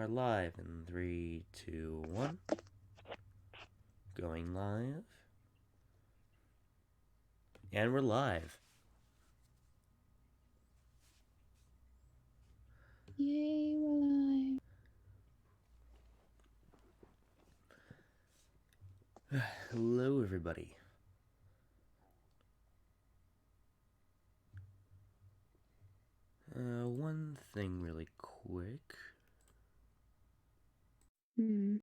are live in 3, 2, 1. Going live. And we're live. Yay, we're live. Hello, everybody. One thing really quick. Hmm.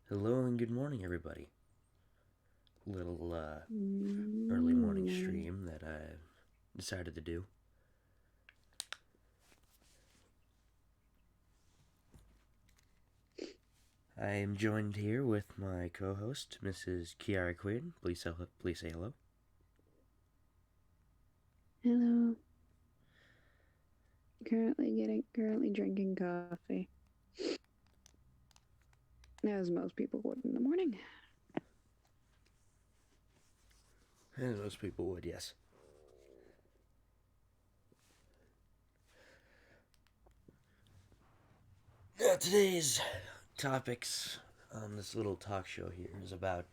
Hello and good morning, everybody. Little early morning Morning. stream that I decided to do. I am joined here with my co-host, Mrs. Kiara Quinn. Please say hello. Hello. Currently drinking coffee. As most people would in the morning. As most people would, yes. Today's topics on this little talk show here is about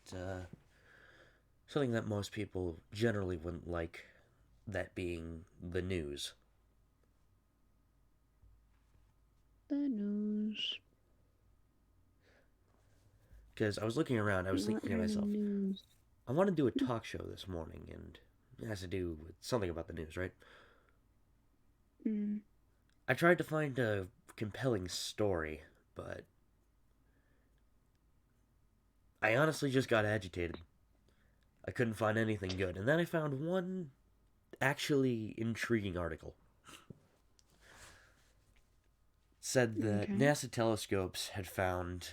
something that most people generally wouldn't like, that being the news. The news. Because I was looking around, I was What thinking to are the myself, news? I want to do a talk show this morning, and it has to do with something about the news, right? Mm. I tried to find a compelling story, but I honestly just got agitated. I couldn't find anything good, and then I found one actually intriguing article. It said that Okay. NASA telescopes had found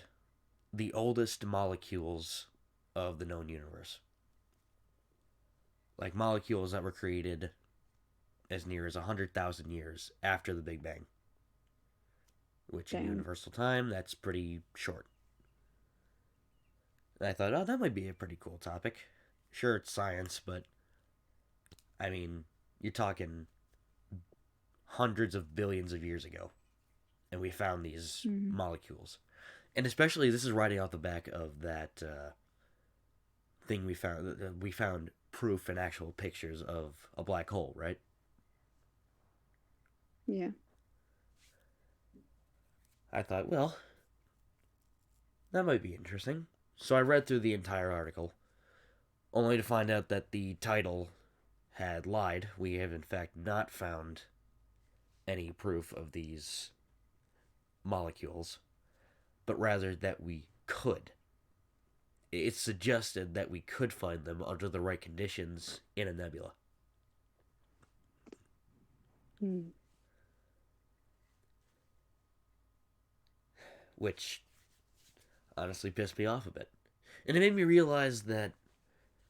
the oldest molecules of the known universe. Like molecules that were created as near as 100,000 years after the Big Bang, which in Damn. universal time, that's pretty short. And I thought, oh, that might be a pretty cool topic. Sure, it's science, but I mean, you're talking hundreds of billions of years ago, and we found these Mm. molecules. And especially, this is riding off the back of that thing we found. We found proof and actual pictures of a black hole, right? Yeah. I thought, well, that might be interesting. So I read through the entire article, only to find out that the title had lied. We have, in fact, not found any proof of these molecules, but rather that we could. It suggested that we could find them under the right conditions in a nebula, Mm. which honestly pissed me off a bit. And it made me realize that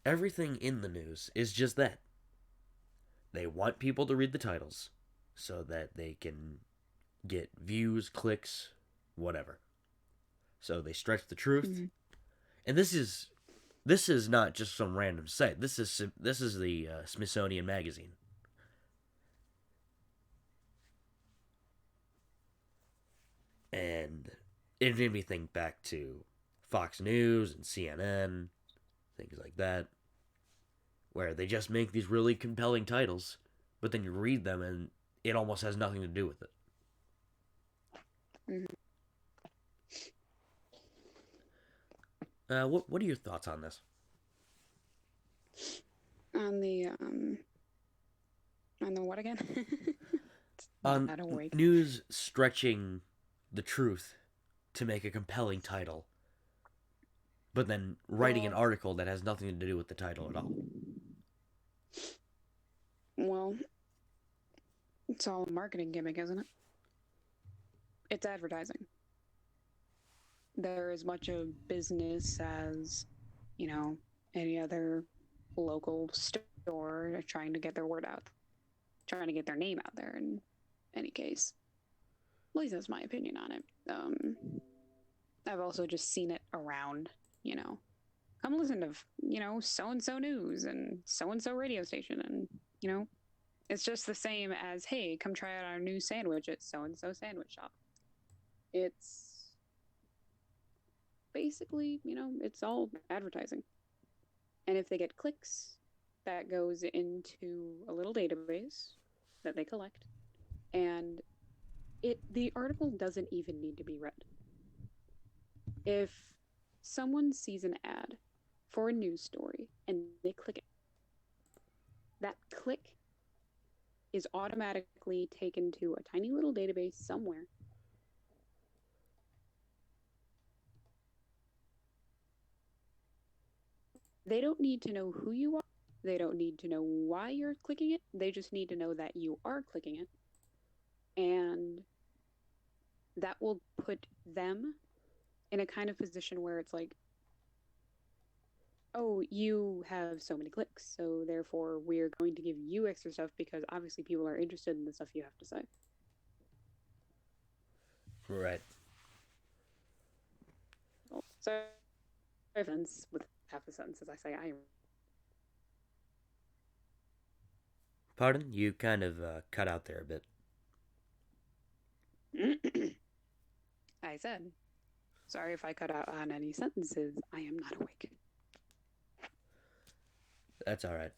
everything in the news is just that. They want people to read the titles so that they can get views, clicks, whatever. So they stretch the truth. Mm. And this is not just some random site. This is the Smithsonian Magazine. And it made me think back to Fox News and CNN, things like that, where they just make these really compelling titles, but then you read them and it almost has nothing to do with it. Mm. What are your thoughts on this? On the what again? On Not awake. news stretching the truth to make a compelling title, but then writing an Well, article that has nothing to do with the title at all. well, it's all a marketing gimmick, isn't it? It's advertising. they're as much a business as, you know, any other local store trying to get their word out, trying to get their name out there in any case. At least that's my opinion on it. I've also just seen it around, you know. Come listen to, so and so news and so radio station. And, you know, it's just the same as, hey, come try out our new sandwich at so and so sandwich shop. It's basically, it's all advertising. And if they get clicks, that goes into a little database that they collect. And the article doesn't even need to be read. If someone sees an ad for a news story and they click it, that click is automatically taken to a tiny little database somewhere. They don't need to know who you are. They don't need to know why you're clicking it. They just need to know that you are clicking it. And that will put them in a kind of position where it's like, oh, you have so many clicks, so therefore we're going to give you extra stuff because obviously people are interested in the stuff you have to say. Right. Well, sorry, offense with half the sentence as I say I Pardon? You kind of cut out there a bit. am. I said, sorry if I cut out on any sentences. I am not awake. That's all right.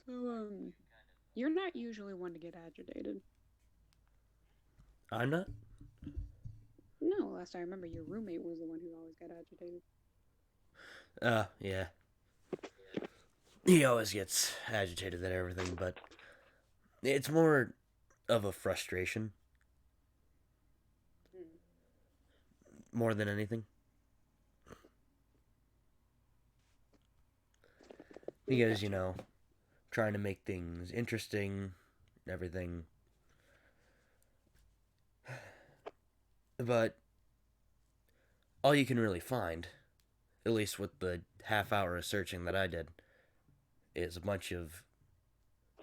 So, you're not usually one to get agitated. I'm not. No, last I remember, your roommate was the one who always got agitated. Yeah. He always gets agitated at everything, but it's more of a frustration Hmm. more than anything. Because, Gotcha. trying to make things interesting, everything. But all you can really find, at least with the half hour of searching that I did, is a bunch of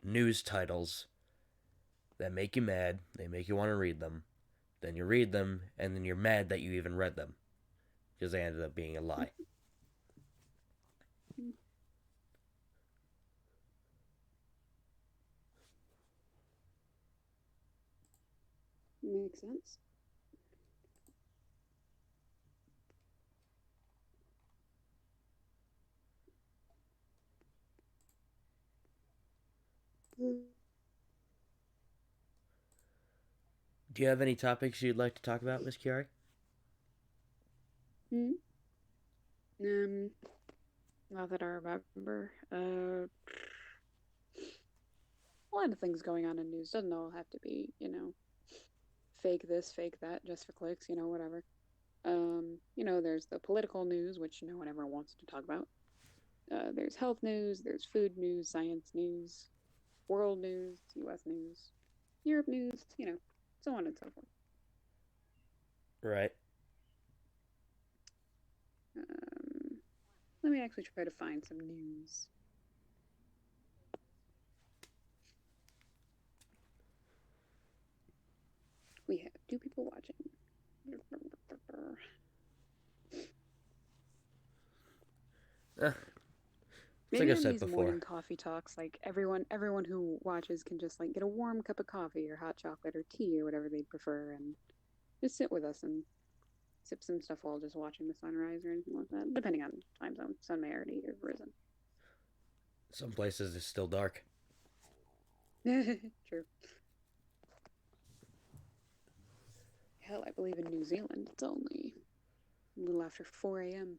news titles that make you mad. They make you want to read them. Then you read them, and then you're mad that you even read them because they ended up being a lie. Makes sense. Do you have any topics you'd like to talk about, Miss Chiari? Hmm. Um, not that I remember. A lot of things going on in news. Doesn't all have to be, fake this, fake that, just for clicks, whatever. There's the political news, which no one ever wants to talk about. There's health news, there's food news, science news, world news, US news, Europe news, so on and so forth. Right. Um, Let me actually try to find some news. We have two people watching. Uh, it's like Maybe I on said these before. morning coffee talks, like everyone who watches can just like get a warm cup of coffee or hot chocolate or tea or whatever they prefer, and just sit with us and sip some stuff while just watching the sunrise or anything like that, depending on time zone. Sun may already have risen. Some places it's still dark. True. Hell, I believe in New Zealand it's only a little after 4 a.m.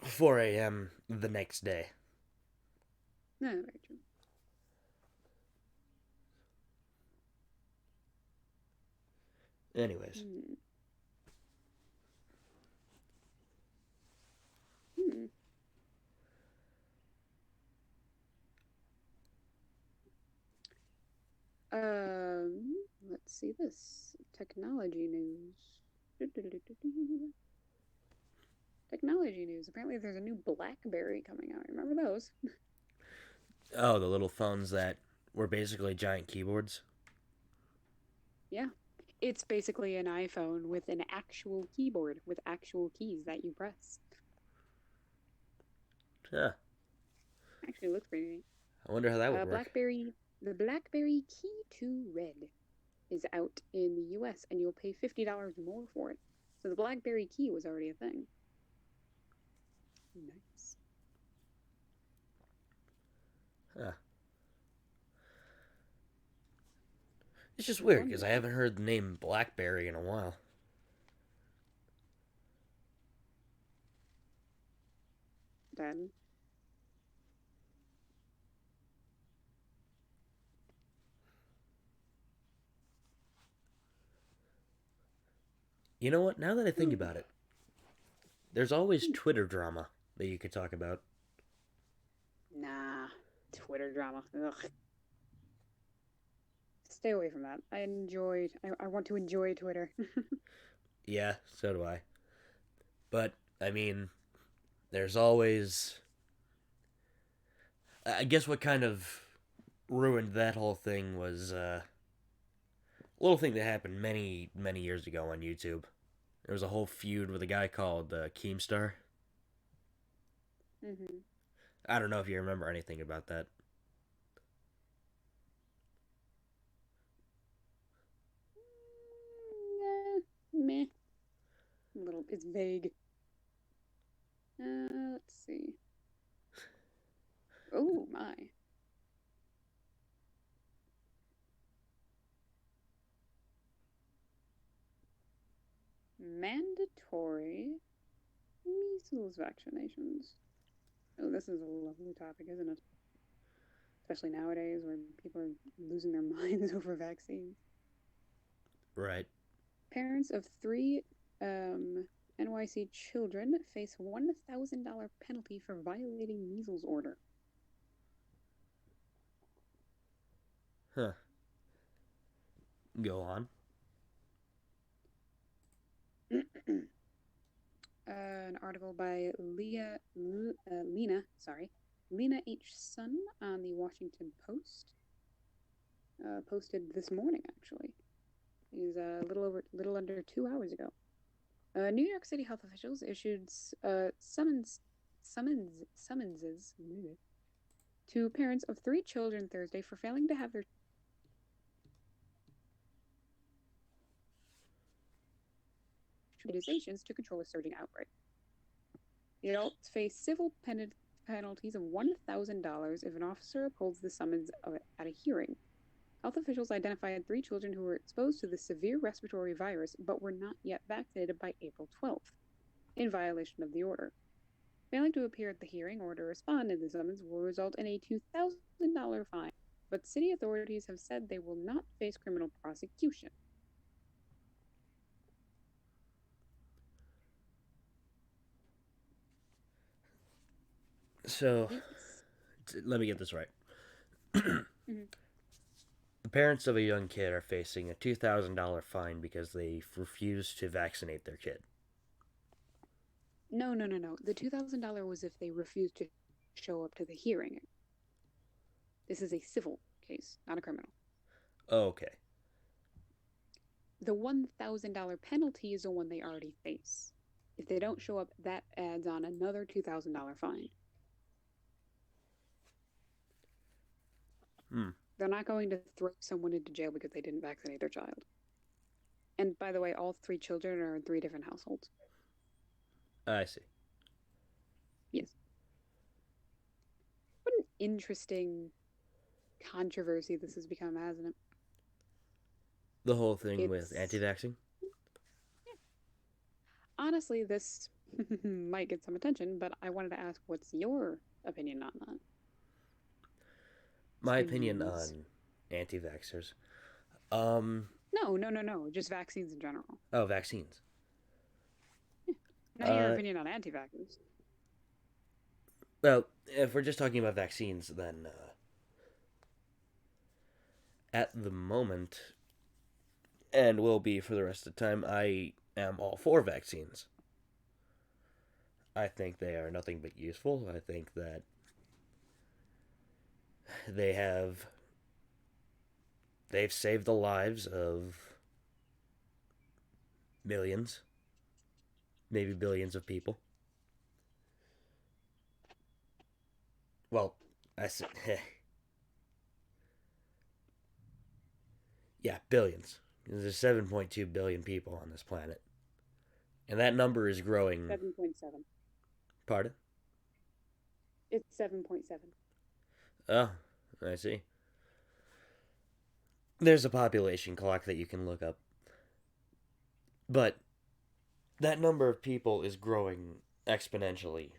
4 a.m. the next day. No, very true. Anyways, Hmm. see this. Technology news. Technology news. Apparently, there's a new BlackBerry coming out. Remember those? Oh, the little phones that were basically giant keyboards. Yeah. It's basically an iPhone with an actual keyboard with actual keys that you press. Huh. Actually, looks pretty neat. I wonder how that would work. The BlackBerry Key 2 Red is out in the US and you'll pay $50 more for it. So the BlackBerry Key was already a thing. Nice. Huh. It's just weird because I Wonderful. haven't heard the name BlackBerry in a while. Then, You know what? Now that I think about it, there's always Twitter drama that you could talk about. nah, Twitter drama. Ugh. Stay away from that. I want to enjoy Twitter. Yeah, so do I. But, I mean, there's always. I guess what kind of ruined that whole thing was a little thing that happened many, many years ago on YouTube. There was a whole feud with a guy called Keemstar. hmm I don't know if you remember anything about that. Meh. A little, it's vague. Let's see. Oh my. Mandatory measles vaccinations. Oh, this is a lovely topic, isn't it? Especially nowadays where people are losing their minds over vaccines. Right. Parents of three NYC children face $1,000 penalty for violating measles order. Huh. Go on. An article by Lena H. Sun on the Washington Post, posted this morning actually. It was a little under 2 hours ago. New York City health officials issued summonses to parents of three children Thursday for failing to have their immunizations to control a surging outbreak. The adults face civil penalties of $1,000 if an officer upholds the summons at a hearing. Health officials identified three children who were exposed to the severe respiratory virus but were not yet vaccinated by April 12th, in violation of the order. Failing to appear at the hearing or to respond to the summons will result in a $2,000 fine, but city authorities have said they will not face criminal prosecution. So, Yes. let me get this right. Mhm. The parents of a young kid are facing a $2,000 fine because they refused to vaccinate their kid. No, no, no, no. The $2,000 was if they refused to show up to the hearing. This is a civil case, not a criminal. Oh, okay. The $1,000 penalty is the one they already face. If they don't show up, that adds on another $2,000 fine. Hmm. They're not going to throw someone into jail because they didn't vaccinate their child. And by the way, all three children are in three different households. I see. Yes. What an interesting controversy this has become, hasn't it? The whole thing with anti It's vaxxing? honestly, this might get some attention, but I wanted to ask what's your opinion on that? My opinion Vaccines. on anti vaxxers. Um, No, no, no, no. Just vaccines in general. oh, vaccines. Not your Uh, opinion on anti-vaxxers. well, if we're just talking about vaccines, then at the moment, and will be for the rest of the time. I am all for vaccines. I think they are nothing but useful. I think that they have they've saved the lives of millions, maybe billions of people. Well, I said, yeah, billions. There's 7.2 billion people on this planet, and that number is growing. 7.7. Pardon? It's 7.7. Oh, I see. There's a population clock that you can look up, but that number of people is growing exponentially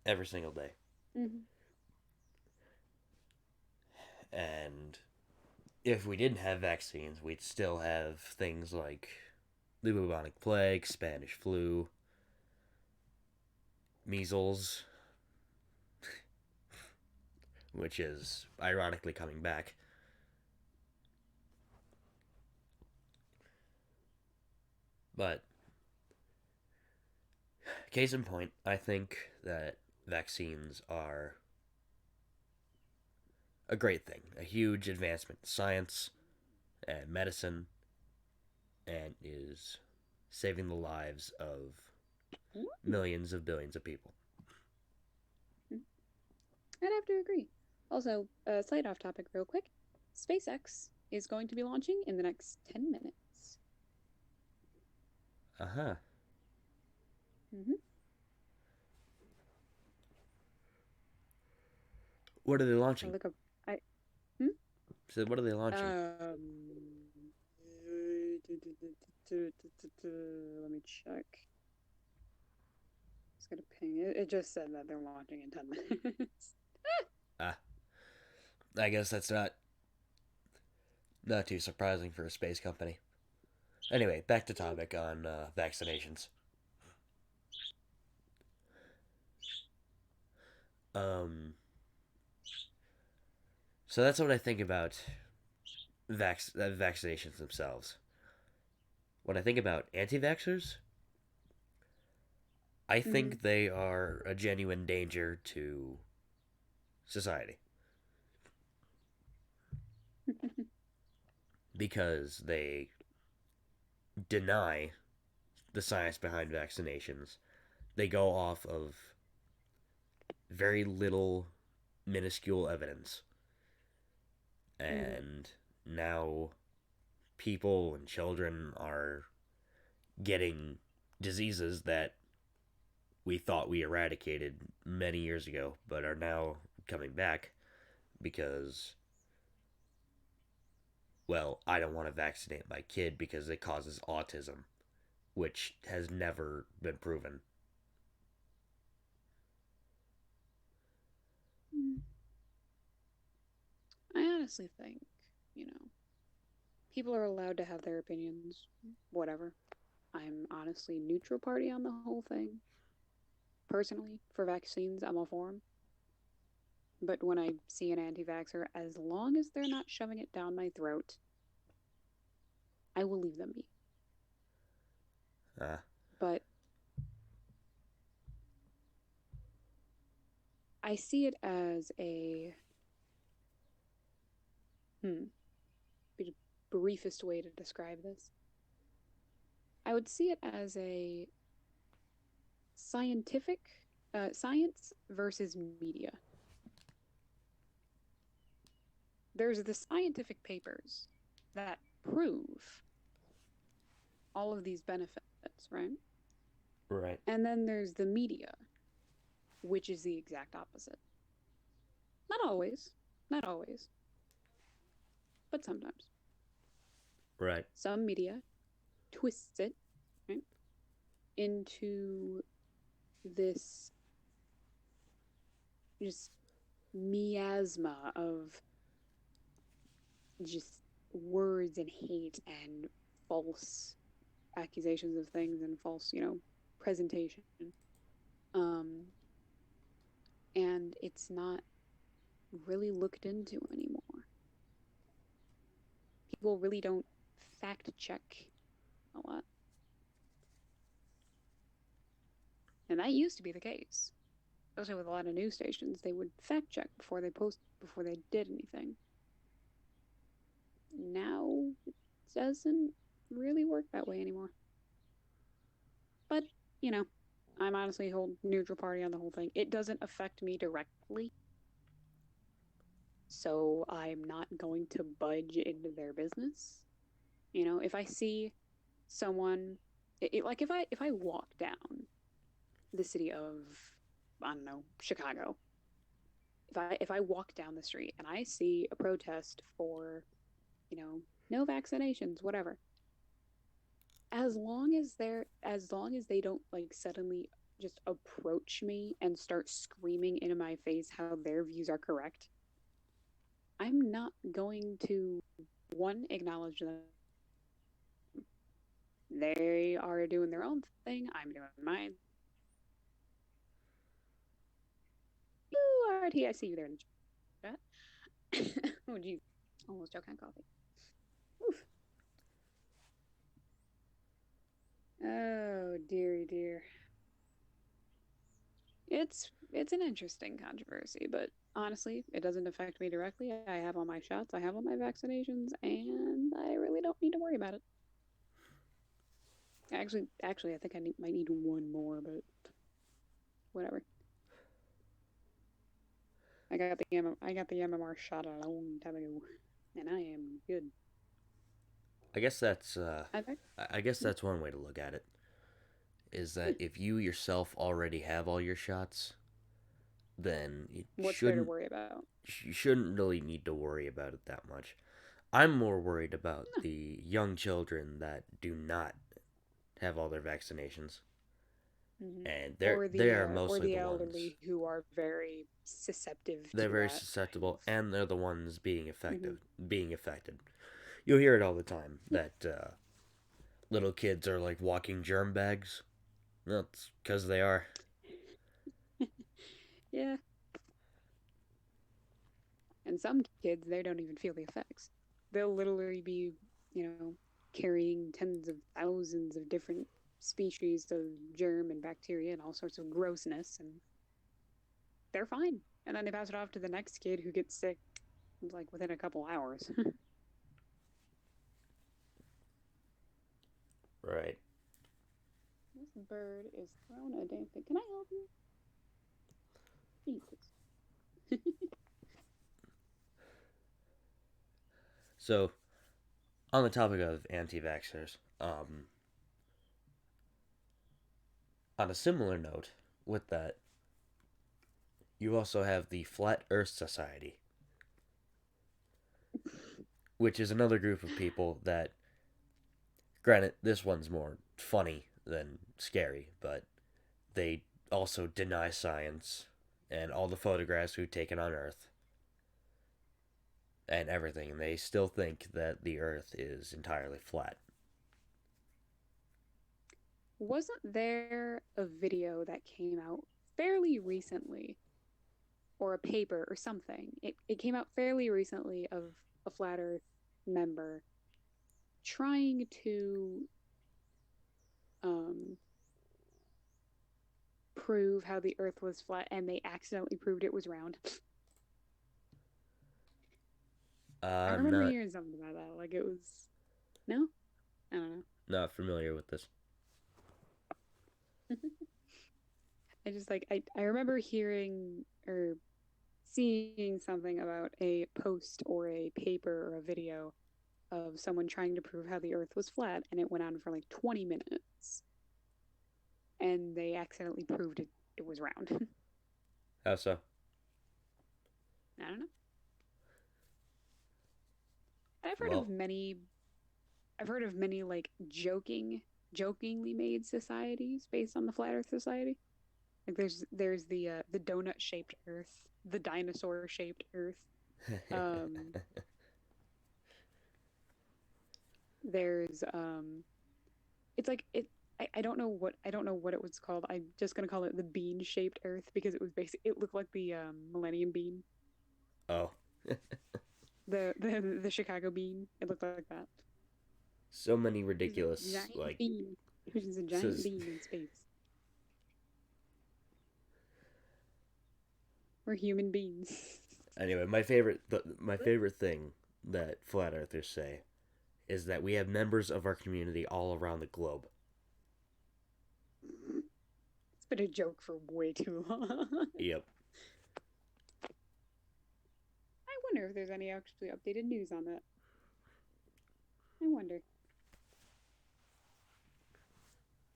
every single day. Mm-hmm. And if we didn't have vaccines, we'd still have things like the bubonic plague, Spanish flu, measles, which is ironically coming back. But case in point, I think that vaccines are a great thing, a huge advancement in science and medicine, and is saving the lives of millions of billions of people. I'd have to agree. Also, slight off topic, real quick. SpaceX is going to be launching in the next 10 minutes. Uh huh. Mm-hmm. What are they I launching? look up. I hmm? So what are they launching? Let me check. Just gonna ping it. It just said that they're launching in 10 minutes. Ah, I guess that's not too surprising for a space company. Anyway, back to topic on vaccinations. Um, so that's what I think about vaccinations themselves. When I think about anti-vaxxers, I Mm-hmm. think they are a genuine danger to society because they deny the science behind vaccinations. They go off of very little minuscule evidence. Mm-hmm. And now people and children are getting diseases that we thought we eradicated many years ago, but are now coming back because, well, I don't want to vaccinate my kid because it causes autism, which has never been proven. I honestly think, you know, people are allowed to have their opinions, whatever. I'm honestly neutral party on the whole thing. Personally, for vaccines, I'm all for them. But when I see an anti vaxxer, as long as they're not shoving it down my throat, I will leave them be. Uh, But I see it as a, be the briefest way to describe this. I would see it as a scientific, science versus media. There's the scientific papers that prove all of these benefits, right? right, And then there's the media, which is the exact opposite. Not always, not always, but sometimes. right, Some media twists it, right, into this just miasma of just words and hate and false accusations of things and false, presentation. Um, and it's not really looked into anymore. People really don't fact check a lot. And that used to be the case, especially with a lot of news stations. They would fact check before they did anything. Now it doesn't really work that way anymore. But, you know, I'm honestly hold neutral party on the whole thing. It doesn't affect me directly, so I'm not going to budge into their business. If I see someone, like if I walk down the city of, I don't know, Chicago, if I walk down the street and I see a protest for, no vaccinations, whatever, as long as they don't like suddenly just approach me and start screaming into my face how their views are correct, I'm not going to one acknowledge them. They are doing their own thing. I'm doing mine. You RT, I see you there in the chat. Oh geez, almost choked on coffee. Oof. Oh dearie dear. It's an interesting controversy, but honestly, it doesn't affect me directly. I have all my shots, I have all my vaccinations, and I really don't need to worry about it. Actually, I think might need one more, but whatever. I got the MMR shot a long time ago, and I am good. I guess that's I think. I guess that's one way to look at it. Is that if you yourself already have all your shots, then What's there to worry about? you shouldn't really need to worry about it that much. I'm more worried about No. the young children that do not have all their vaccinations, Mm-hmm. and Or they the are uh, or mostly the the ones. elderly who are very susceptible They're to very that kind susceptible, of. and they're the ones Mm-hmm. being affected. You'll hear it all the time that little kids are like walking germ bags. That's because they are. Yeah, and some kids they don't even feel the effects. They'll literally be, carrying tens of thousands of different species of germ and bacteria and all sorts of grossness, and they're fine. And then they pass it off to the next kid who gets sick like within a couple hours. Right. This bird is throwing a damn thing. Can I help you? Jesus. So, on the topic of anti vaxxers, on a similar note with that, you also have the Flat Earth Society, which is another group of people that, granted, this one's more funny than scary, but they also deny science and all the photographs we've taken on Earth and everything, and they still think that the Earth is entirely flat. Wasn't there a video that came out fairly recently, or a paper or something? It came out fairly recently of a Flat Earth member trying to um, prove how the Earth was flat, and they accidentally proved it was round. I I'm remember not hearing something about that. Like it was no, I don't not familiar with this. know. I just I remember hearing or seeing something about a post or a paper or a video of someone trying to prove how the Earth was flat, and it went on for like 20 minutes, and they accidentally proved it was round. How so? I don't know. I've heard of Well, many. I've heard of many like jokingly made societies based on the flat Earth society. Like there's the donut shaped Earth, the dinosaur shaped Earth. Um, there's it's like it. I don't know what it was called. I'm just gonna call it the bean shaped Earth because it looked like the Millennium Bean, oh, the Chicago bean. It looked like that. So many There's a ridiculous giant like bean. There's a giant says. bean in space. We're human beings. Anyway, my favorite thing that flat earthers say is that we have members of our community all around the globe. It's been a joke for way too long. Yep. I wonder if there's any actually updated news on that. I wonder.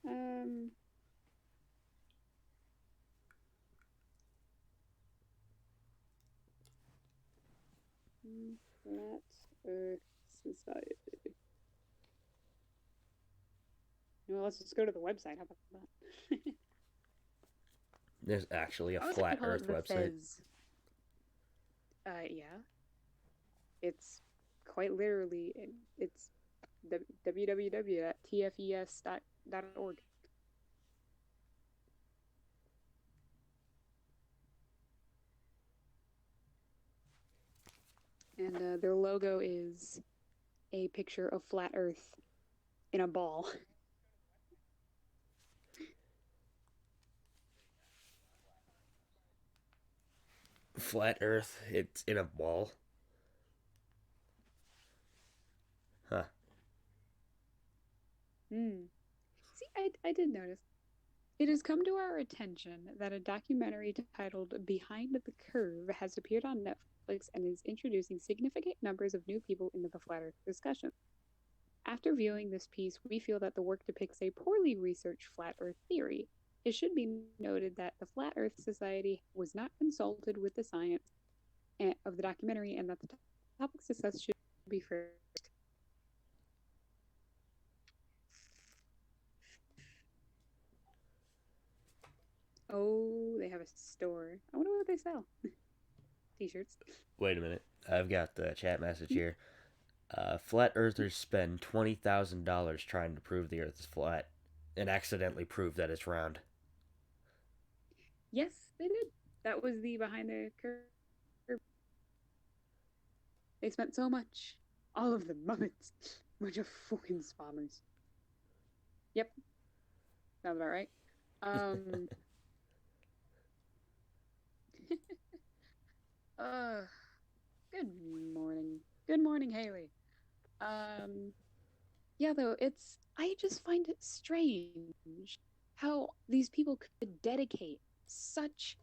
Um, Flat Earth Society. Well, let's just go to the website. How about that? There's actually a I was gonna flat call earth it the website. Fez. Yeah, it's quite literally it's www.tfes.org, and their logo is a picture of flat Earth in a ball. Flat earth, it's in a ball. Huh. Hmm. See, I did notice. It has come to our attention that a documentary titled Behind the Curve has appeared on Netflix and is introducing significant numbers of new people into the flat Earth discussion. After viewing this piece, we feel that the work depicts a poorly researched flat Earth theory. It should be noted that the Flat Earth Society was not consulted with the science of the documentary and that the topics discussed should be fair. Oh, they have a store. I wonder what they sell. T-shirts. Wait a minute. I've got the chat message here. Flat earthers spend $20,000 trying to prove the earth is flat and accidentally prove that it's round. Yes, they did. That was the behind the curve. They spent so much. All of them Muppets. Bunch of fucking spammers. Yep, sounds about right. Um, uh, good morning. Good morning, Haley. Um, yeah, though, I just find it strange how these people could dedicate such,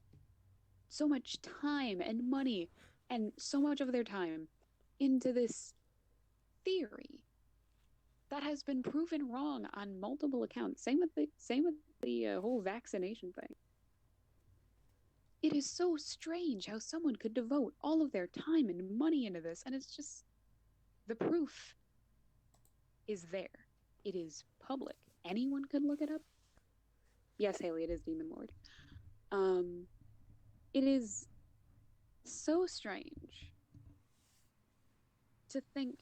so much time and money and so much of their time into this theory that has been proven wrong on multiple accounts. Same with the whole vaccination thing. It is so strange how someone could devote all of their time and money into this, and it's just the proof is there. It is public. Anyone could look it up. Yes, Haley, it is Demon Lord. Um, it is so strange to think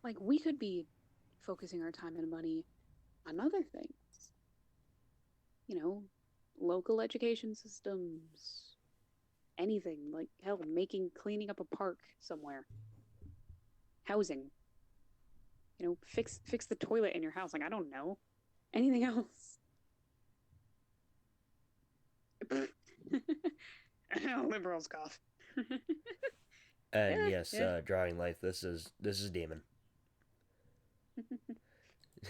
like we could be focusing our time and money on other things. You know, local education systems, anything like hell, making cleaning up a park somewhere, housing. You know, fix the toilet in your house. Like I don't know anything else. Liberals cough. And Yeah, yes, yeah. drawing life. This is demon.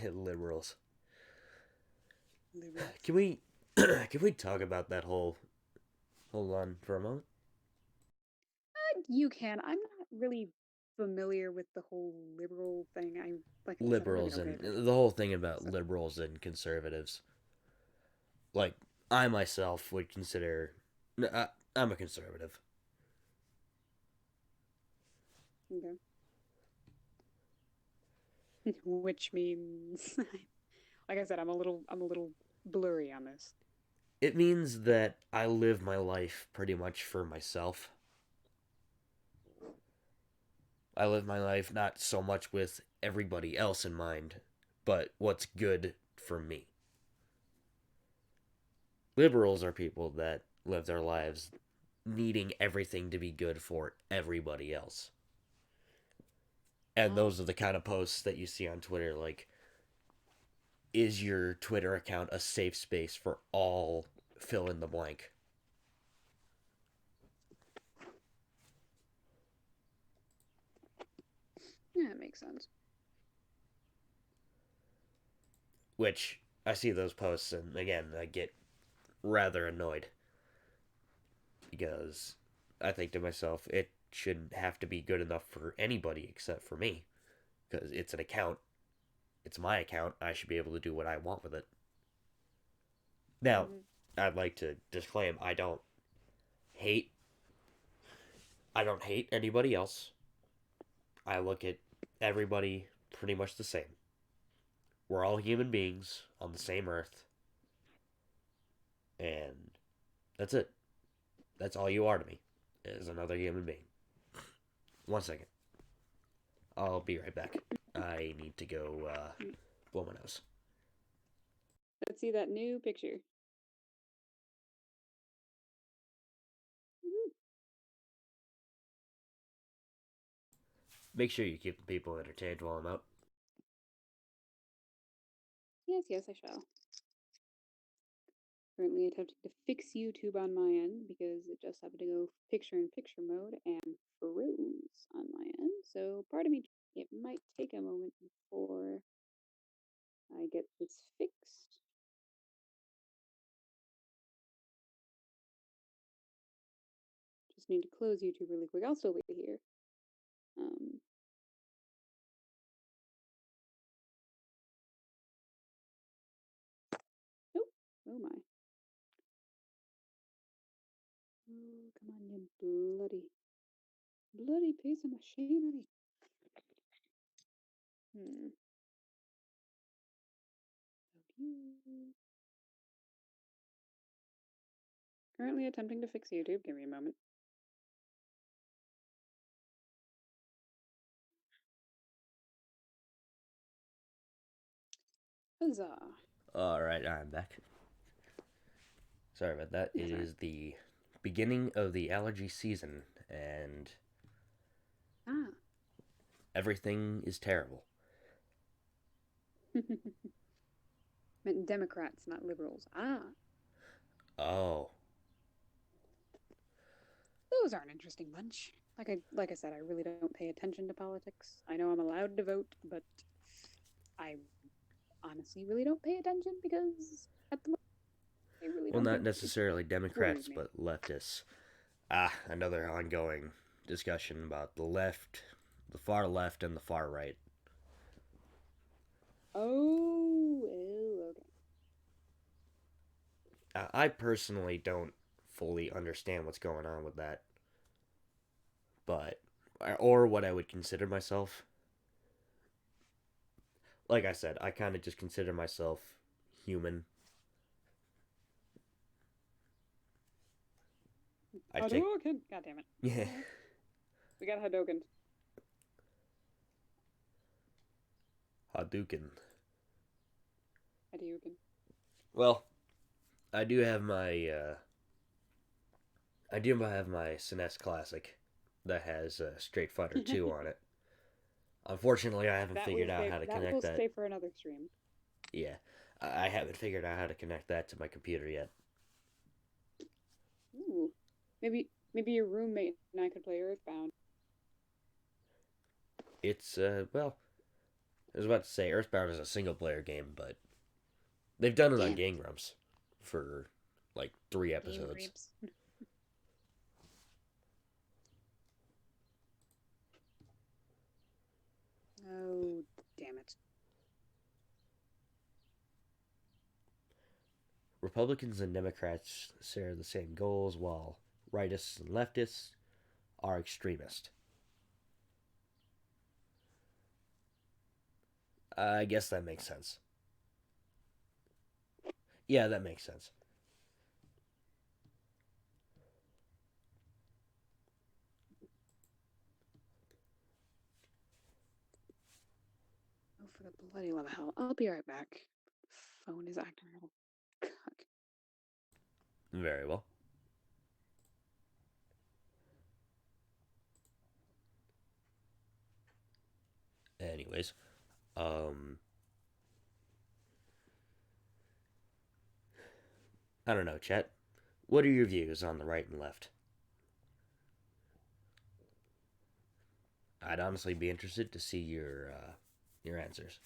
Liberals. Liberals. Can we can we talk about that whole? Hold on for a moment. You can. I'm not really familiar with the whole liberal thing. Like I said, I really Liberals don't pay and attention. the whole thing about So, liberals and conservatives. Like I myself would consider, I'm a conservative. okay. Which means, like I said, I'm a little blurry on this. It means that I live my life pretty much for myself. I live my life not so much with everybody else in mind, but what's good for me. Liberals are people that live their lives needing everything to be good for everybody else. And Ah, those are the kind of posts that you see on Twitter. Like, is your Twitter account a safe space for all fill in the blank? yeah, it makes sense. Which I see those posts, and again, I get rather annoyed because I think to myself, it shouldn't have to be good enough for anybody except for me because it's an account. It's my account. I should be able to do what I want with it. Now, Hmm. I'd like to disclaim hate I don't hate anybody else. I look at everybody pretty much the same. We're all human beings on the same earth, and that's it. That's all you are to me, is another human being. 1 second. I'll be right back. I need to go blow my nose. Let's see that new picture. Woo. Make sure you keep the people entertained while I'm out. Yes, yes, I shall. Currently attempting to fix YouTube on my end because it just happened to go picture in picture mode and froze on my end. So part of me, it might take a moment before I get this fixed. Just need to close YouTube really quick. I'll still be here. Um, nope. Oh my. Oh, come on, you bloody piece of machinery. Hmm. Currently attempting to fix YouTube. Give me a moment. Huzzah. All right, I'm back. Sorry about that. It That's all right. is the beginning of the allergy season, and Ah. everything is terrible. Meant Democrats, not liberals. Ah. Oh, Those are an interesting bunch. Like I said, I really don't pay attention to politics. I know I'm allowed to vote, but I honestly really don't pay attention because at the moment I really well, don't not think it necessarily worries Democrats, me. but leftists. Another ongoing discussion about the left, the far left, and the far right. Oh, okay. I personally don't fully understand what's going on with that, but or what I would consider myself. Like I said, I kind of just consider myself human. I take Hadouken! God damn it. yeah, We got Hadouken. Hadouken. Hadouken. Well, I do have my I do have my SNES Classic that has Street Fighter 2 on it. Unfortunately, I haven't figured out how to That connect will that. stay for another stream. Yeah, I haven't figured out how to connect that to my computer yet. Ooh. Maybe your roommate and I could play Earthbound. It's well, I was about to say Earthbound is a single player game, but they've done it on Damn Game it. Grumps for like 3 Game episodes. creeps. Oh, damn it. Republicans and Democrats share the same goals, while rightists and leftists are extremist. I guess that makes sense. Yeah, that makes sense. Oh, for the bloody love of hell. I'll be right back. Phone is acting real cuck. Very well. Anyways, um, I don't know, Chet. What are your views on the right and left? I'd honestly be interested to see your answers.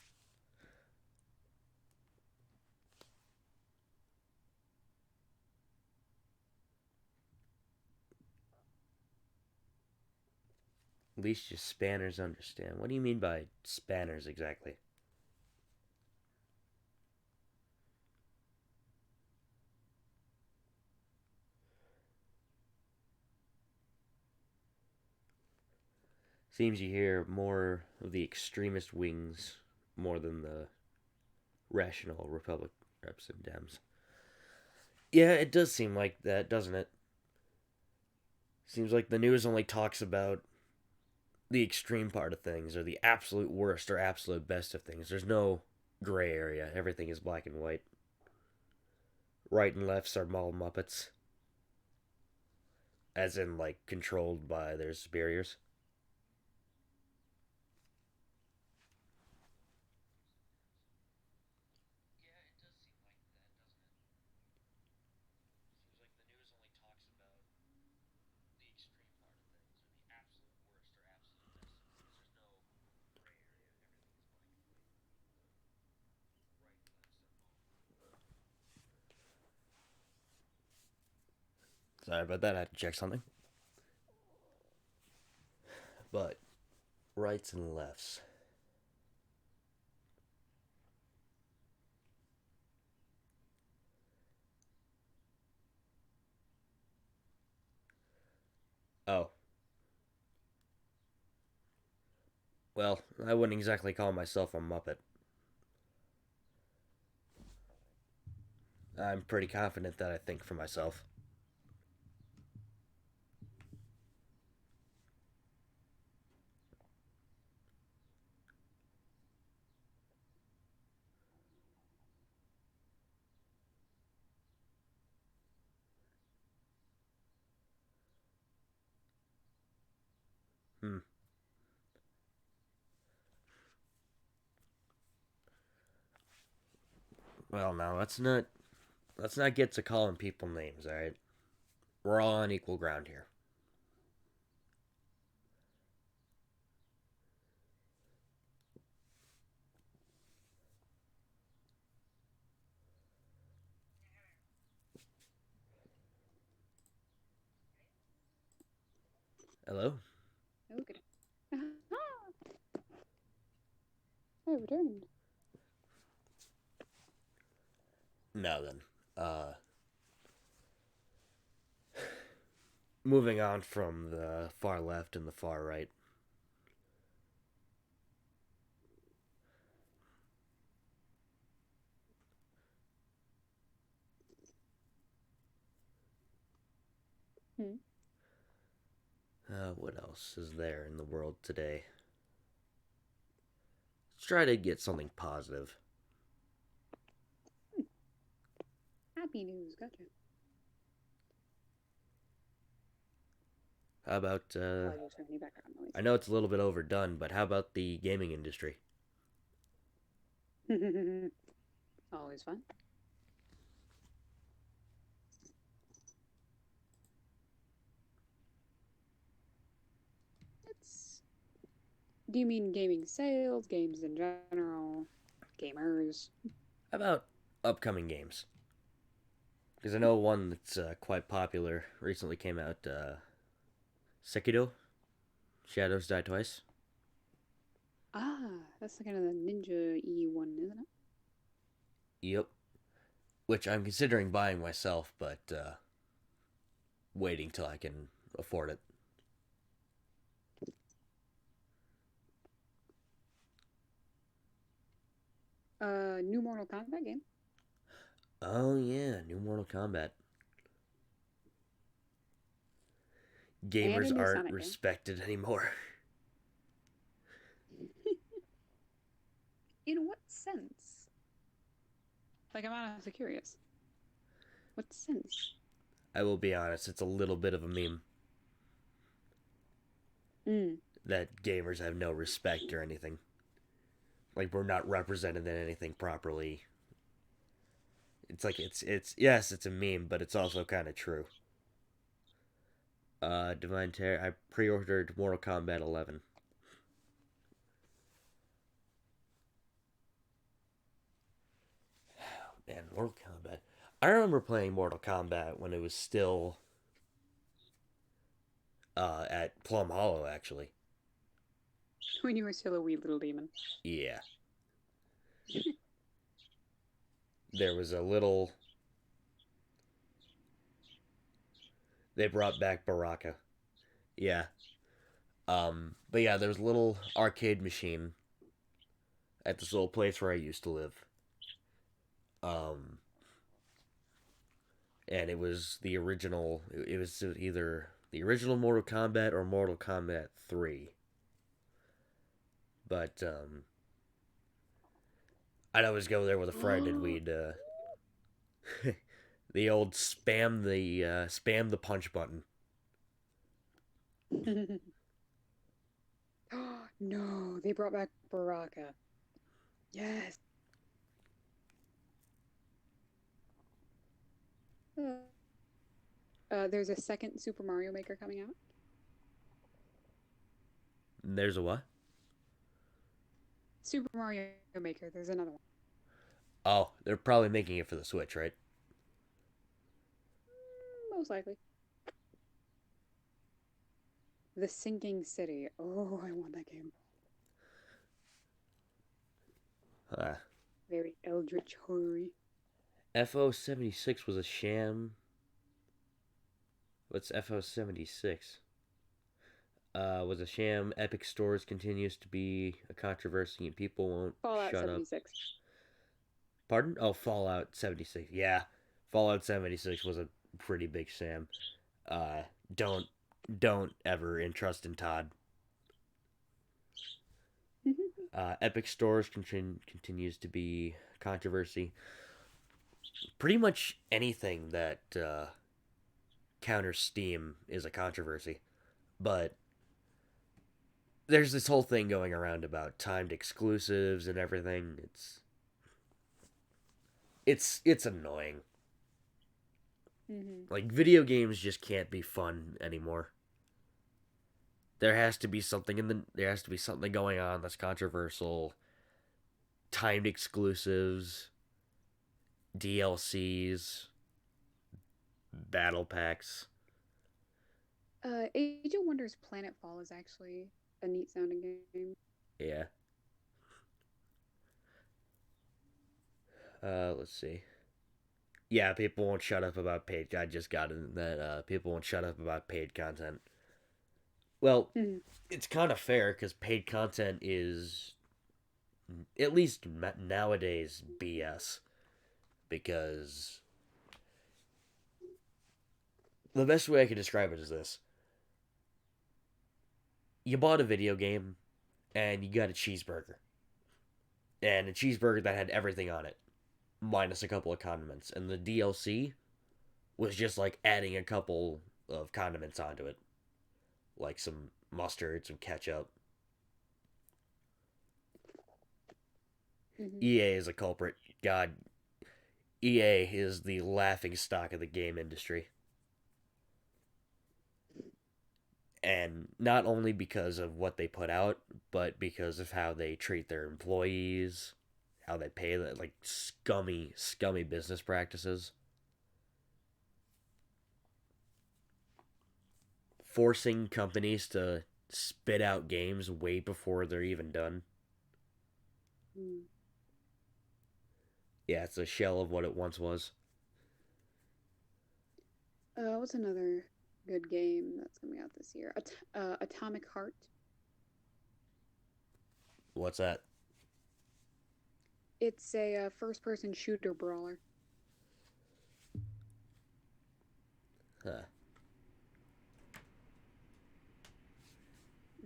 At least you spanners understand. What do you mean by spanners exactly? Seems you hear more of the extremist wings more than the rational Republic reps and Dems. Yeah, it does seem like that, doesn't it? Seems like the news only talks about the extreme part of things or the absolute worst or absolute best of things. There's no gray area. Everything is black and white. Right and lefts are mall muppets, as in like controlled by their superiors. Sorry about that. I had to check something. But rights and lefts. Oh, well, I wouldn't exactly call myself a muppet. I'm pretty confident that I think for myself. Hmm. Well, now let's not get to calling people names. All right, we're all on equal ground here. Hello? Okay. Aha! I returned. Now then, uh, moving on from the far left and the far right. Hmm. What else is there in the world today? Let's try to get something positive. Hmm. Happy news. Gotcha. How about Apologies for any background I know it's a little bit overdone, but how about the gaming industry? noise. Always fun. It's. Do you mean gaming sales, games in general, gamers? How about upcoming games? Because I know one that's quite popular recently came out. Sekiro, Shadows Die Twice. That's the kind of the Ninja E one, isn't it? Yep. Which I'm considering buying myself, but waiting till I can afford it. New Mortal Kombat game. Oh yeah, new Mortal Kombat. And a Gamers new aren't Sonic game. respected anymore. In what sense? Like, I'm honestly curious. What sense? I will be honest, it's a little bit of a meme Mm. that gamers have no respect or anything. Like we're not represented in anything properly. It's like it's yes, it's a meme, but it's also kind of true. Divine Terror. I pre-ordered Mortal Kombat 11. Man, Mortal Kombat. I remember playing Mortal Kombat when it was still at Plum Hollow, actually. When you were still a wee little demon. Yeah, there was a little. They brought back Baraka. Yeah. But yeah, there was a little arcade machine at this little place where I used to live. Um, and it was the original. It was either the original Mortal Kombat or Mortal Kombat 3. But I'd always go there with a friend, and we'd the old spam the punch button. No, they brought back Baraka. Yes. There's a second Super Mario Maker coming out. There's a what? Super Mario Maker. There's another one. Oh, they're probably making it for the Switch, right? Most likely. The Sinking City. Oh, I want that game. Uh, Very eldritch horror. FO76 was a sham. What's FO76? Was a sham. Epic Stores continues to be a controversy, and people won't Fallout shut up. 76. Pardon? Oh, Fallout 76. Yeah, Fallout 76 was a pretty big sham. Uh, don't don't ever entrust in Todd. Epic Stores continues to be controversy. Pretty much anything that counters Steam is a controversy. But there's this whole thing going around about timed exclusives and everything. It's annoying. Mm-hmm. Like video games just can't be fun anymore. There has to be something going on that's controversial. Timed exclusives, DLCs, battle packs. Age of Wonders Planetfall is actually a neat sounding game. Yeah. Let's see. Yeah, people won't shut up about paid. I just got in that people won't shut up about paid content. Well, Mm-hmm. it's kind of fair because paid content is at least nowadays BS. Because the best way I can describe it is this: you bought a video game and you got a cheeseburger, and a cheeseburger that had everything on it, minus a couple of condiments, and the DLC was just like adding a couple of condiments onto it, like some mustard, some ketchup. Mm-hmm. EA is a culprit. God, EA is the laughing stock of the game industry. And not only because of what they put out, but because of how they treat their employees, how they pay them, like scummy business practices. Forcing companies to spit out games way before they're even done. Mm. Yeah, it's a shell of what it once was. What's another good game that's coming out this year? Atomic Heart. What's that? It's a first-person shooter brawler. Huh.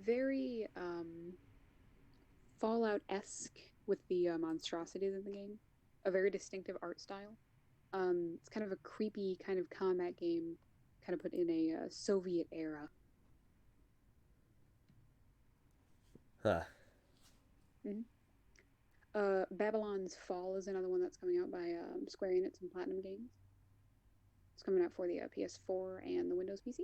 Very Fallout-esque with the monstrosities in the game. A very distinctive art style. It's kind of a creepy kind of combat game, kind of put in a Soviet era. Huh. Mm-hmm. Babylon's Fall is another one that's coming out by Square Enix and Platinum Games. It's coming out for the PS4 and the Windows PC.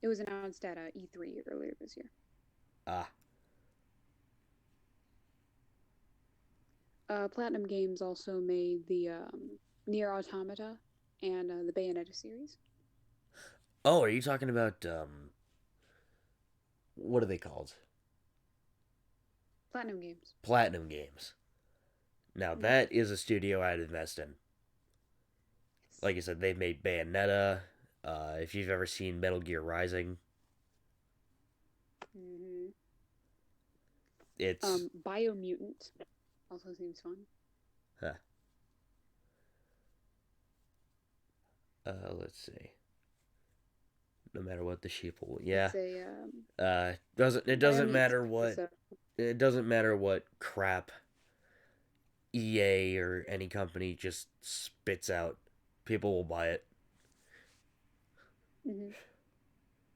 It was announced at E3 earlier this year. Ah, Platinum Games also made the Nier Automata and the Bayonetta series. oh, are you talking about what are they called? Platinum Games. Platinum Games. Now Mm-hmm. that is a studio I'd invest in. Yes. Like I said, they've made Bayonetta. If you've ever seen Metal Gear Rising, Mm-hmm. it's Biomutant also seems fun. huh, let's see. No matter what the sheeple, yeah. It's a Doesn't it doesn't Biomutant matter is what a it doesn't matter what crap EA or any company just spits out. People will buy it. mhm.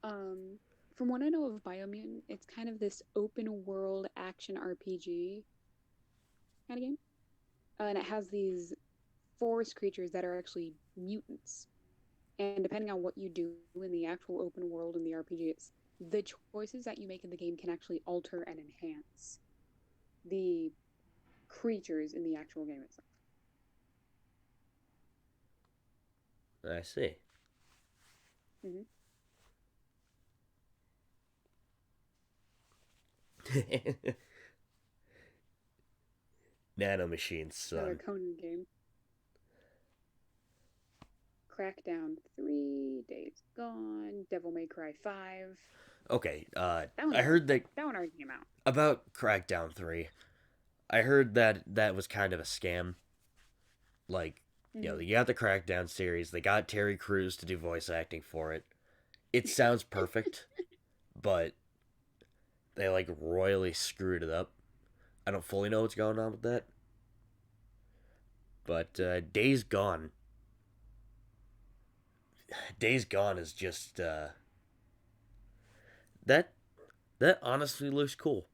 um from what I know of Biomutant, it's kind of this open world action RPG kind of game. And it has these forest creatures that are actually mutants. And depending on what you do in the actual open world in the RPG, it's the choices that you make in the game can actually alter and enhance the creatures in the actual game itself. I see. Mm-hmm. Nanomachines, Another son. Conan game. Crackdown 3, Days Gone, Devil May Cry 5. Okay, That one's I already heard that that one already came out. about Crackdown 3. I heard that that was kind of a scam. Like, Mm-hmm. you got the Crackdown series. They got Terry Crews to do voice acting for it. It sounds perfect, but they like royally screwed it up. I don't fully know what's going on with that. But Days Gone is just that that honestly looks cool.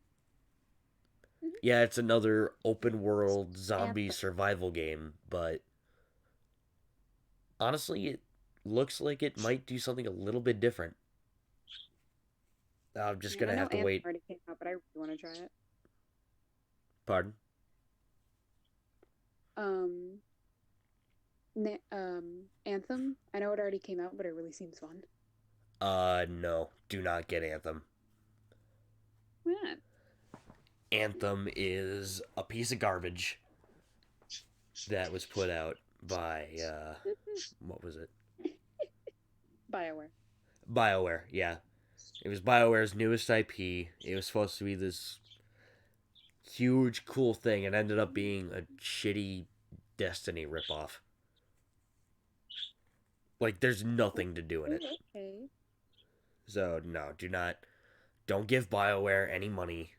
Mm-hmm. Yeah, it's another open It's world zombie Anthem. survival game, but honestly, it looks like it might do something a little bit different. I'm just Yeah, I gonna know have to Anthem wait. already came out, but I really want to try it. Pardon? Um, Anthem. I know it already came out, but it really seems fun. No, do not get Anthem. Yeah. Anthem is a piece of garbage that was put out by what was it? Bioware. BioWare. Yeah, it was BioWare's newest IP. It was supposed to be this huge, cool thing. It ended up being a shitty Destiny ripoff. Like, there's nothing to do in it. Okay. So no, don't give BioWare any money.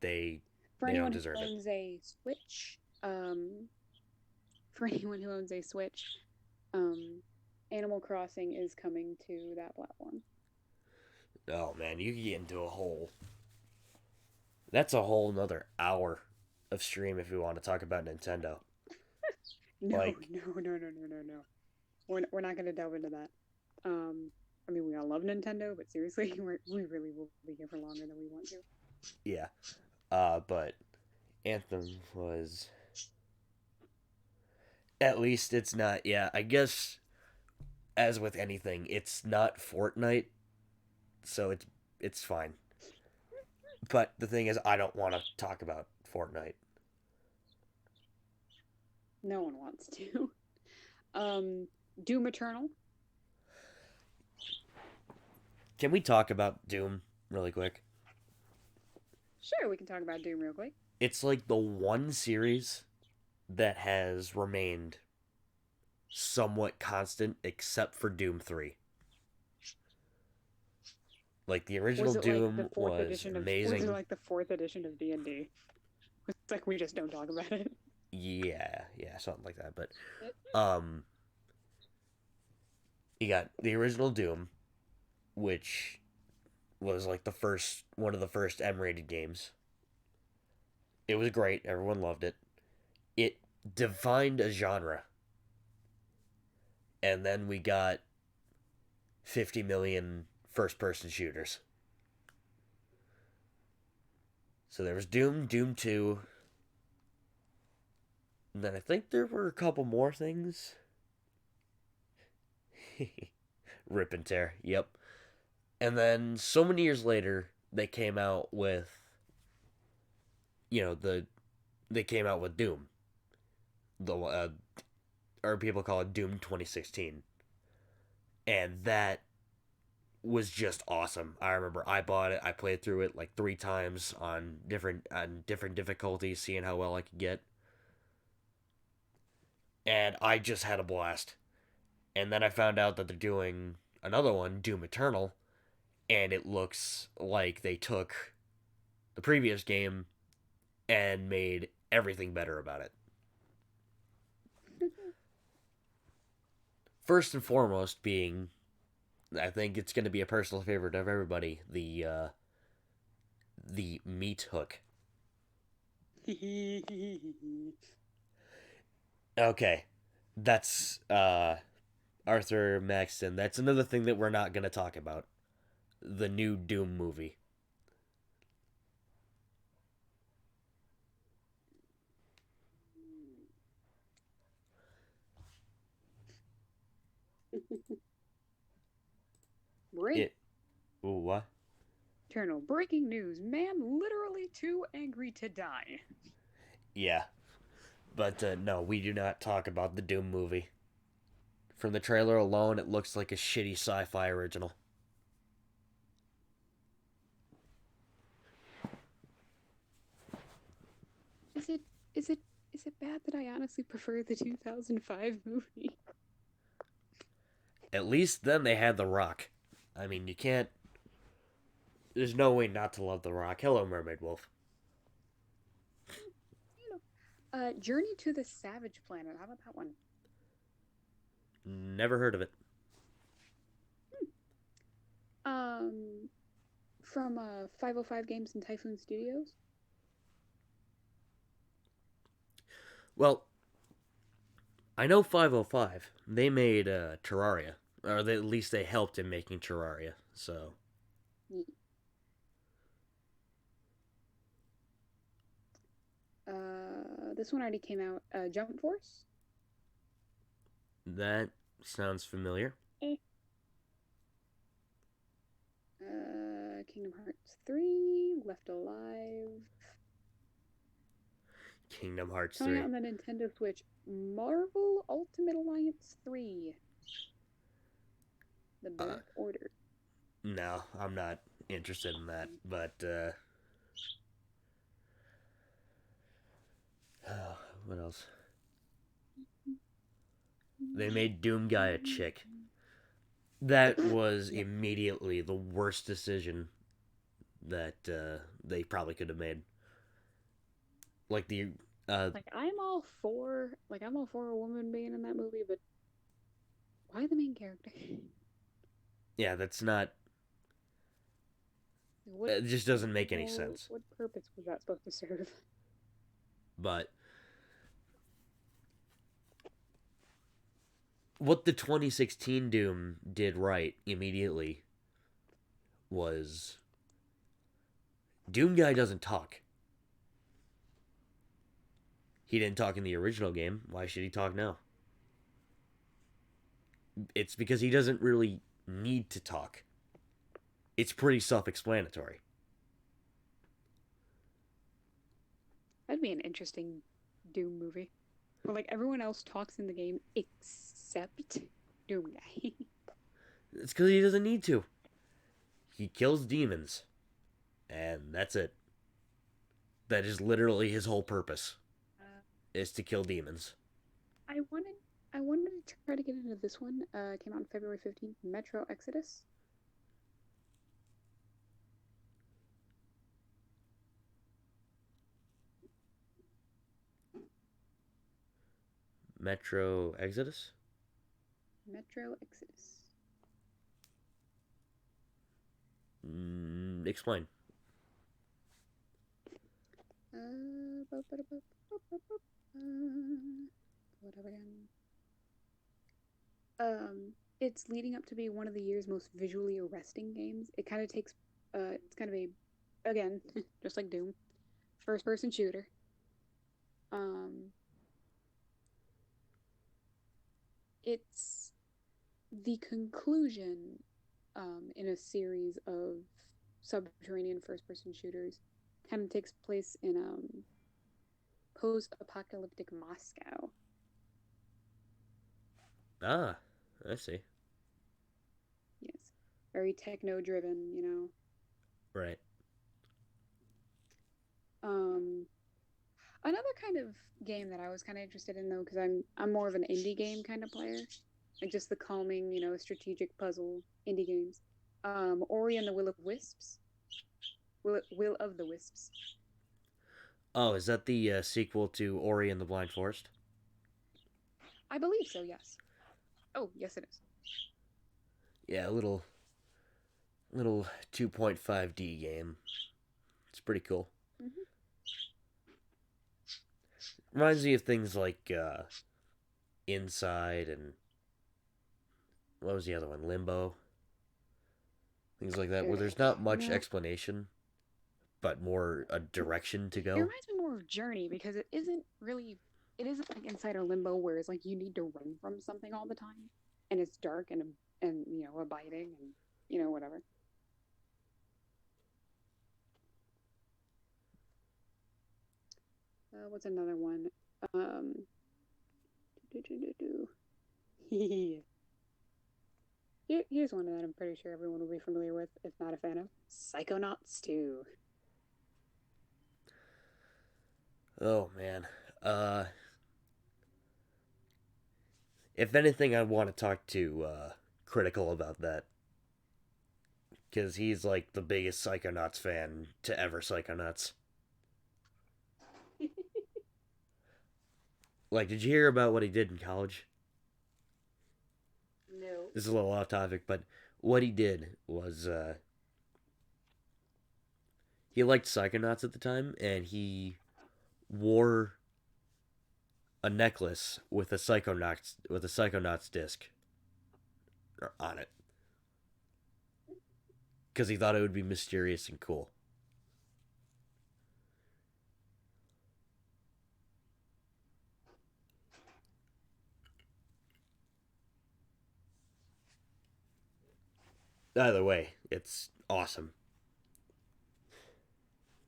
They For they don't anyone who deserve it. owns a Switch, for anyone who owns a Switch, um, Animal Crossing is coming to that platform. Oh man, you get into a whole. That's a whole another hour of stream if we want to talk about Nintendo. No, Like, no. We're not going to delve into that. Um, I mean, we all love Nintendo, but seriously, we really will be here for longer than we want to. yeah. But Anthem was at least it's not. Yeah, I guess as with anything, it's not Fortnite, so it's fine. But the thing is, I don't want to talk about Fortnite. No one wants to. Um, Doom Eternal. Can we talk about Doom really quick? Sure, we can talk about Doom real quick. It's like the one series that has remained somewhat constant except for Doom 3. Like the original Was it like the Doom fourth was edition of? Was it amazing. like the fourth edition of D&D? It's like we just don't talk about it. Yeah, something like that. But um you got the original Doom, which was like the first one of the first M-rated games. It was great. Everyone loved it. It defined a genre. And then we got 50 million first person shooters. So there was Doom, Doom 2, and then I think there were a couple more things. Rip and tear, yep. And then so many years later, they came out with, you know, they came out with Doom. The or people call it Doom 2016. And that was just awesome. I remember I bought it. I played through it like 3 times on different difficulties, seeing how well I could get, and I just had a blast. And then I found out that they're doing another one, Doom Eternal, and it looks like they took the previous game and made everything better about it. First and foremost, being I think it's going to be a personal favorite of everybody, the meat hook. Okay, that's Arthur Maxton. That's another thing that we're not going to talk about. The new Doom movie. Break It. Ooh, what? Eternal breaking news. Man literally too angry to die. Yeah, but no, we do not talk about the Doom movie. From the trailer alone, it looks like a shitty sci-fi original. Is it is it is it bad that I honestly prefer the 2005 movie? At least then they had The Rock. I mean, you can't. There's no way not to love The Rock. Hello, Mermaid Wolf. You know, Journey to the Savage Planet. How about that one? Never heard of it. Um, from 505 Games and Typhoon Studios. Well, I know 505. They made Terraria, or at least they helped in making Terraria. So This one already came out. Jump Force. that sounds familiar. Eh. Kingdom Hearts 3, Left Alive. Kingdom Hearts Coming out 3. on the Nintendo Switch. Marvel Ultimate Alliance 3. The Uh, Black Order. no, I'm not interested in that. But what else? They made Doom Guy a chick. That was Yeah. immediately the worst decision that they probably could have made. Like the I'm all for a woman being in that movie, but why the main character? yeah, that's not. what It just doesn't make any sense. what purpose was that supposed to serve? But what the 2016 Doom did right immediately was Doom Guy doesn't talk. He didn't talk in the original game. Why should he talk now? It's because he doesn't really need to talk. It's pretty self explanatory. That'd be an interesting Doom movie. Where like everyone else talks in the game except Doom Guy. It's because he doesn't need to. He kills demons, and that's it. That is literally his whole purpose, uh, is to kill demons. I wanted I wanted to try to get into this one. Came out on February 15th. Metro Exodus. Metro Exodus? Metro Exodus. Explain. What have I done? It's leading up to be one of the year's most visually arresting games. It kind of takes, it's kind of a, again, just like Doom, first person shooter. Um, it's the conclusion in a series of subterranean first person shooters. Kind of takes place in post apocalyptic Moscow. Ah, I see. Yes. Very techno driven, you know. Right. Um, Another kind of game that I was kind of interested in though, because I'm more of an indie game kind of player, like just the calming, you know, strategic puzzle indie games. Ori and the Will of Wisps, Will of the Wisps. Oh, is that the sequel to Ori and the Blind Forest? I believe so. Yes. Oh, yes, it is. Yeah, a little 2.5D game. It's pretty cool. Mm-hmm. Reminds me of things like Inside and what was the other one? Limbo. Things like that, where there's not much No, explanation, but more a direction to it go. reminds me more of Journey because it isn't really. It isn't like Inside or Limbo where it's like you need to run from something all the time, and it's dark and you know abiding and you know whatever. What's another one? Um, Here's one that I'm pretty sure everyone will be familiar with, if not a fan of. Psychonauts 2. Oh man. Uh, if anything, I want to talk to Critical about that because he's like the biggest Psychonauts fan to ever Psychonauts. Like, did you hear about what he did in college? No. This is a little off topic, but what he did was he liked Psychonauts at the time, and he wore a necklace with a Psychonauts disc on it because he thought it would be mysterious and cool. Either way, it's awesome.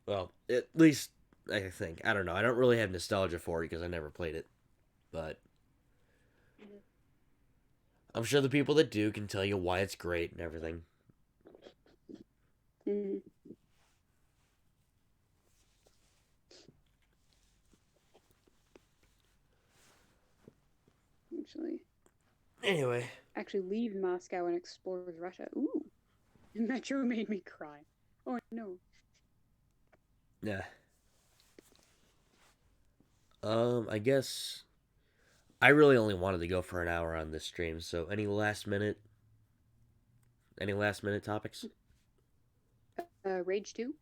Well, at least I think. I don't know. I don't really have nostalgia for it because I never played it, but I'm sure the people that do can tell you why it's great and everything. Mm, actually, Anyway, actually leave Moscow and explores Russia. Ooh, Metro made me cry. Oh no. yeah. I guess I really only wanted to go for an hour on this stream. So any last minute topics? Rage 2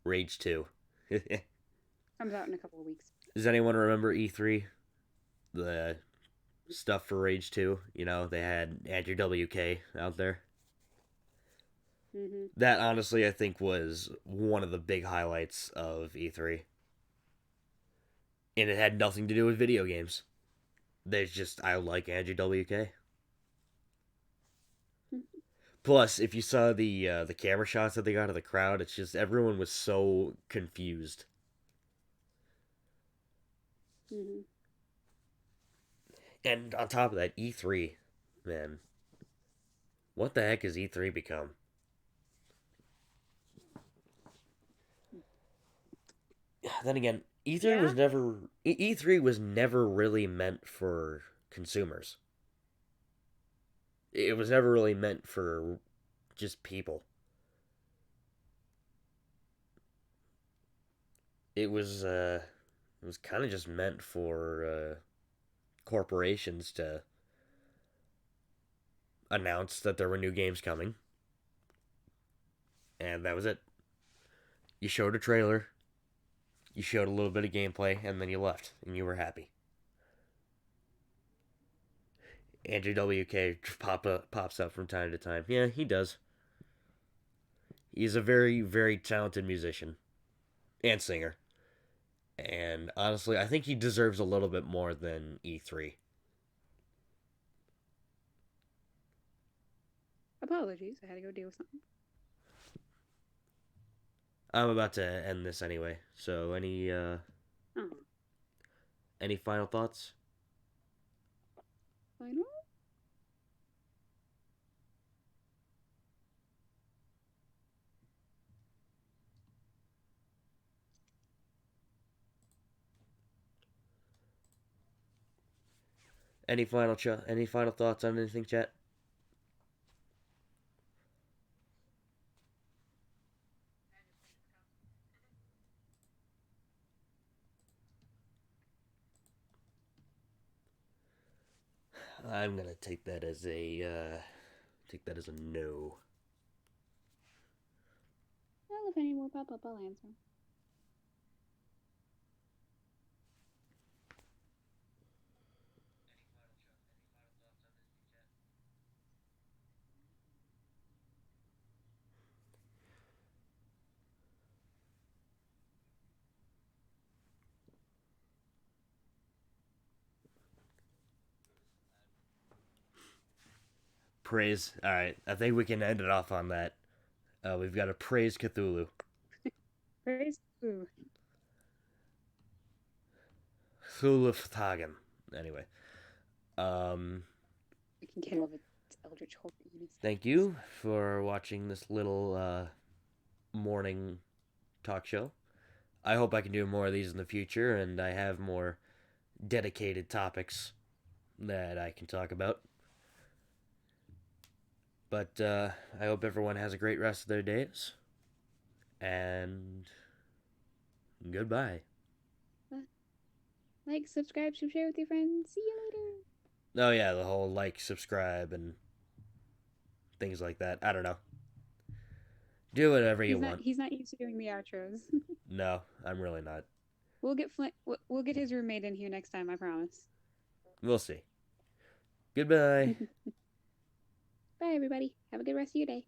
Rage 2. comes out in a couple of weeks. Does anyone remember E3? The stuff for Rage 2? You know, they had Andrew WK out there. Mm-hmm. That honestly, I think, was one of the big highlights of E3. And it had nothing to do with video games. There's just, I like Andrew WK. Plus, if you saw the camera shots that they got of the crowd, it's just everyone was so confused. Mm-hmm. And on top of that, E3, man, what the heck has E3 become? Then again, E3 Yeah. was never E3 was never really meant for consumers. It was never really meant for just people. It was kind of just meant for corporations to announce that there were new games coming, and that was it. You showed a trailer, You showed a little bit of gameplay, and then you left, and you were happy. Andrew WK pops up from time to time. Yeah, he does. He's a very, very talented musician and singer. And honestly, I think he deserves a little bit more than E3. Apologies, I had to go deal with something. I'm about to end this anyway. So Oh, any final thoughts? final? Any final thoughts on anything, chat? I'm gonna take that as a no. Well, if any more pop up, I'll answer. Praise. All right, I think we can end it off on that. We've got to praise Cthulhu. Praise. Ooh. Cthulhu Anyway, um, I can get over its eldritch horror. thank you for watching this little morning talk show. I hope I can do more of these in the future, and I have more dedicated topics that I can talk about. But I hope everyone has a great rest of their days. And goodbye. Like, subscribe, share with your friends. See you later. Oh, yeah, the whole like, subscribe, and things like that. I don't know. Do whatever you He's not. want. He's not used to doing the outros. No, I'm really not. We'll get his roommate in here next time. I promise. We'll see. Goodbye. Bye, everybody. Have a good rest of your day.